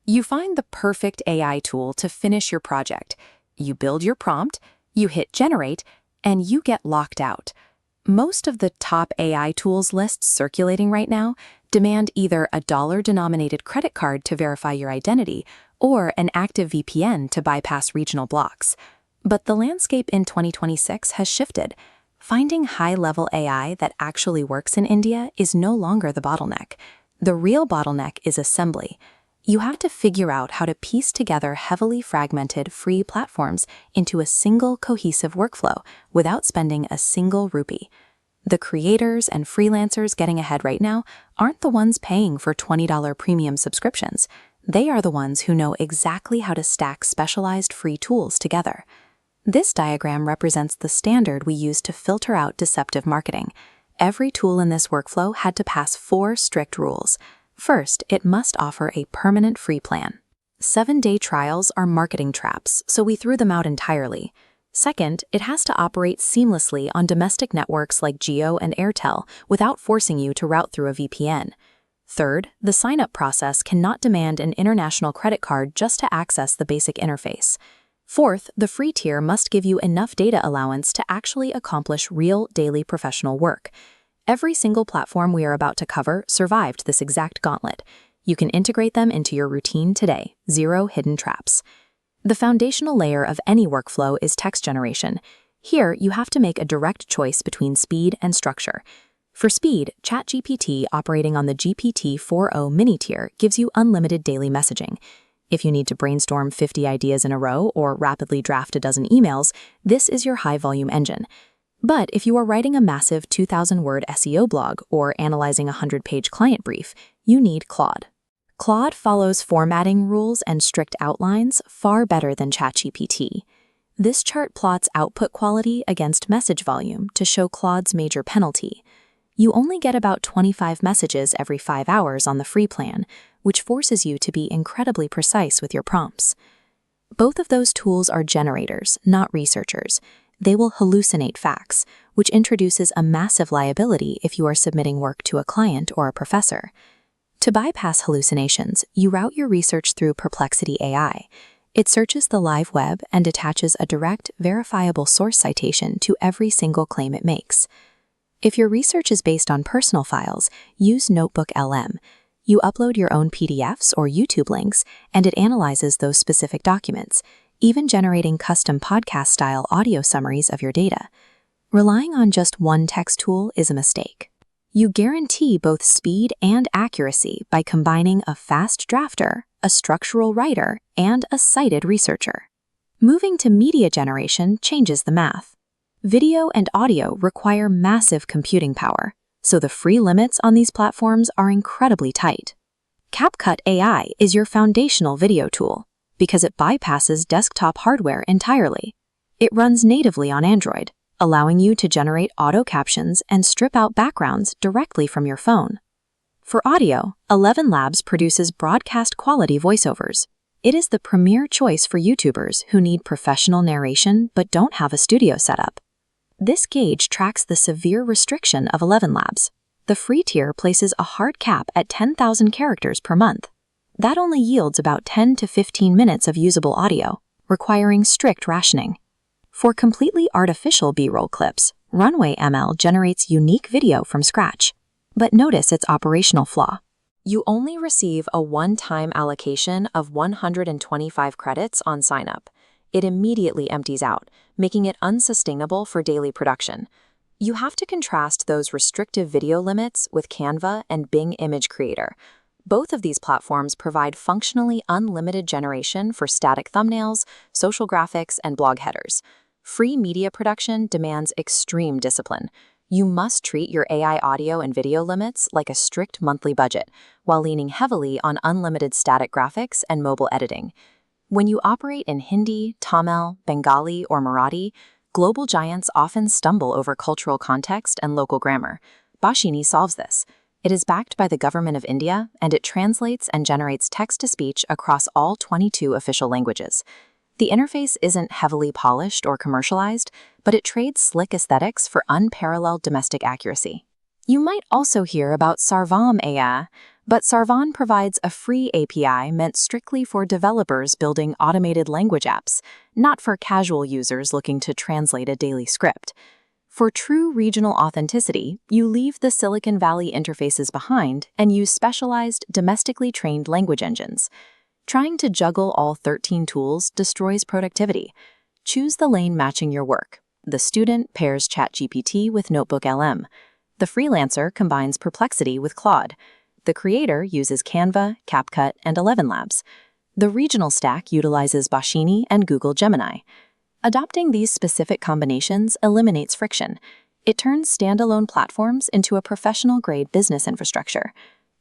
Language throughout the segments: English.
You find the perfect AI tool to finish your project. You build your prompt, you hit generate, and you get locked out. Most of the top AI tools lists circulating right now demand either a dollar-denominated credit card to verify your identity or an active VPN to bypass regional blocks. But the landscape in 2026 has shifted. Finding high-level AI that actually works in India is no longer the bottleneck. The real bottleneck is assembly. You have to figure out how to piece together heavily fragmented free platforms into a single cohesive workflow without spending a single rupee. The creators and freelancers getting ahead right now aren't the ones paying for $20 premium subscriptions. They are the ones who know exactly how to stack specialized free tools together. This diagram represents the standard we use to filter out deceptive marketing. Every tool in this workflow had to pass 4 strict rules. First, it must offer a permanent free plan. 7-day trials are marketing traps, so we threw them out entirely. Second, it has to operate seamlessly on domestic networks like Jio and Airtel without forcing you to route through a VPN. Third, the sign-up process cannot demand an international credit card just to access the basic interface. Fourth, the free tier must give you enough data allowance to actually accomplish real daily professional work. Every single platform we are about to cover survived this exact gauntlet. You can integrate them into your routine today, 0 hidden traps. The foundational layer of any workflow is text generation. Here, you have to make a direct choice between speed and structure. For speed, ChatGPT operating on the GPT-4o mini tier gives you unlimited daily messaging. If you need to brainstorm 50 ideas in a row or rapidly draft a dozen emails, this is your high-volume engine. But if you are writing a massive 2,000-word SEO blog or analyzing a 100-page client brief, you need Claude. Claude follows formatting rules and strict outlines far better than ChatGPT. This chart plots output quality against message volume to show Claude's major penalty. You only get about 25 messages every 5 hours on the free plan, which forces you to be incredibly precise with your prompts. Both of those tools are generators, not researchers. They will hallucinate facts, which introduces a massive liability if you are submitting work to a client or a professor. To bypass hallucinations, you route your research through Perplexity AI. It searches the live web and attaches a direct, verifiable source citation to every single claim it makes. If your research is based on personal files, use NotebookLM. You upload your own PDFs or YouTube links, and it analyzes those specific documents, even generating custom podcast-style audio summaries of your data. Relying on just one text tool is a mistake. You guarantee both speed and accuracy by combining a fast drafter, a structural writer, and a cited researcher. Moving to media generation changes the math. Video and audio require massive computing power, so the free limits on these platforms are incredibly tight. CapCut AI is your foundational video tool because it bypasses desktop hardware entirely. It runs natively on Android, allowing you to generate auto captions and strip out backgrounds directly from your phone. For audio, 11 Labs produces broadcast-quality voiceovers. It is the premier choice for YouTubers who need professional narration but don't have a studio setup. This gauge tracks the severe restriction of 11 Labs. The free tier places a hard cap at 10,000 characters per month. That only yields about 10 to 15 minutes of usable audio, requiring strict rationing. For completely artificial B-roll clips, Runway ML generates unique video from scratch. But notice its operational flaw. You only receive a one-time allocation of 125 credits on sign-up. It immediately empties out, making it unsustainable for daily production. You have to contrast those restrictive video limits with Canva and Bing Image Creator. Both of these platforms provide functionally unlimited generation for static thumbnails, social graphics, and blog headers. Free media production demands extreme discipline. You must treat your AI audio and video limits like a strict monthly budget, while leaning heavily on unlimited static graphics and mobile editing. When you operate in Hindi, Tamil, Bengali, or Marathi, global giants often stumble over cultural context and local grammar. Bhashini solves this. It is backed by the government of India, and it translates and generates text-to-speech across all 22 official languages. The interface isn't heavily polished or commercialized, but it trades slick aesthetics for unparalleled domestic accuracy. You might also hear about Sarvam AI, but Sarvan provides a free API meant strictly for developers building automated language apps, not for casual users looking to translate a daily script. For true regional authenticity, you leave the Silicon Valley interfaces behind and use specialized, domestically trained language engines. Trying to juggle all 13 tools destroys productivity. Choose the lane matching your work. The student pairs ChatGPT with NotebookLM. The freelancer combines Perplexity with Claude. The creator uses Canva, CapCut, and 11 Labs. The regional stack utilizes Bhashini and Google Gemini. Adopting these specific combinations eliminates friction. It turns standalone platforms into a professional-grade business infrastructure.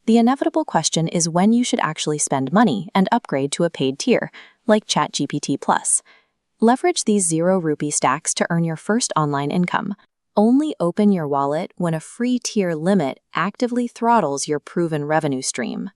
The inevitable question is when you should actually spend money and upgrade to a paid tier, like ChatGPT Plus. Leverage these zero-rupee stacks to earn your first online income. Only open your wallet when a free tier limit actively throttles your proven revenue stream.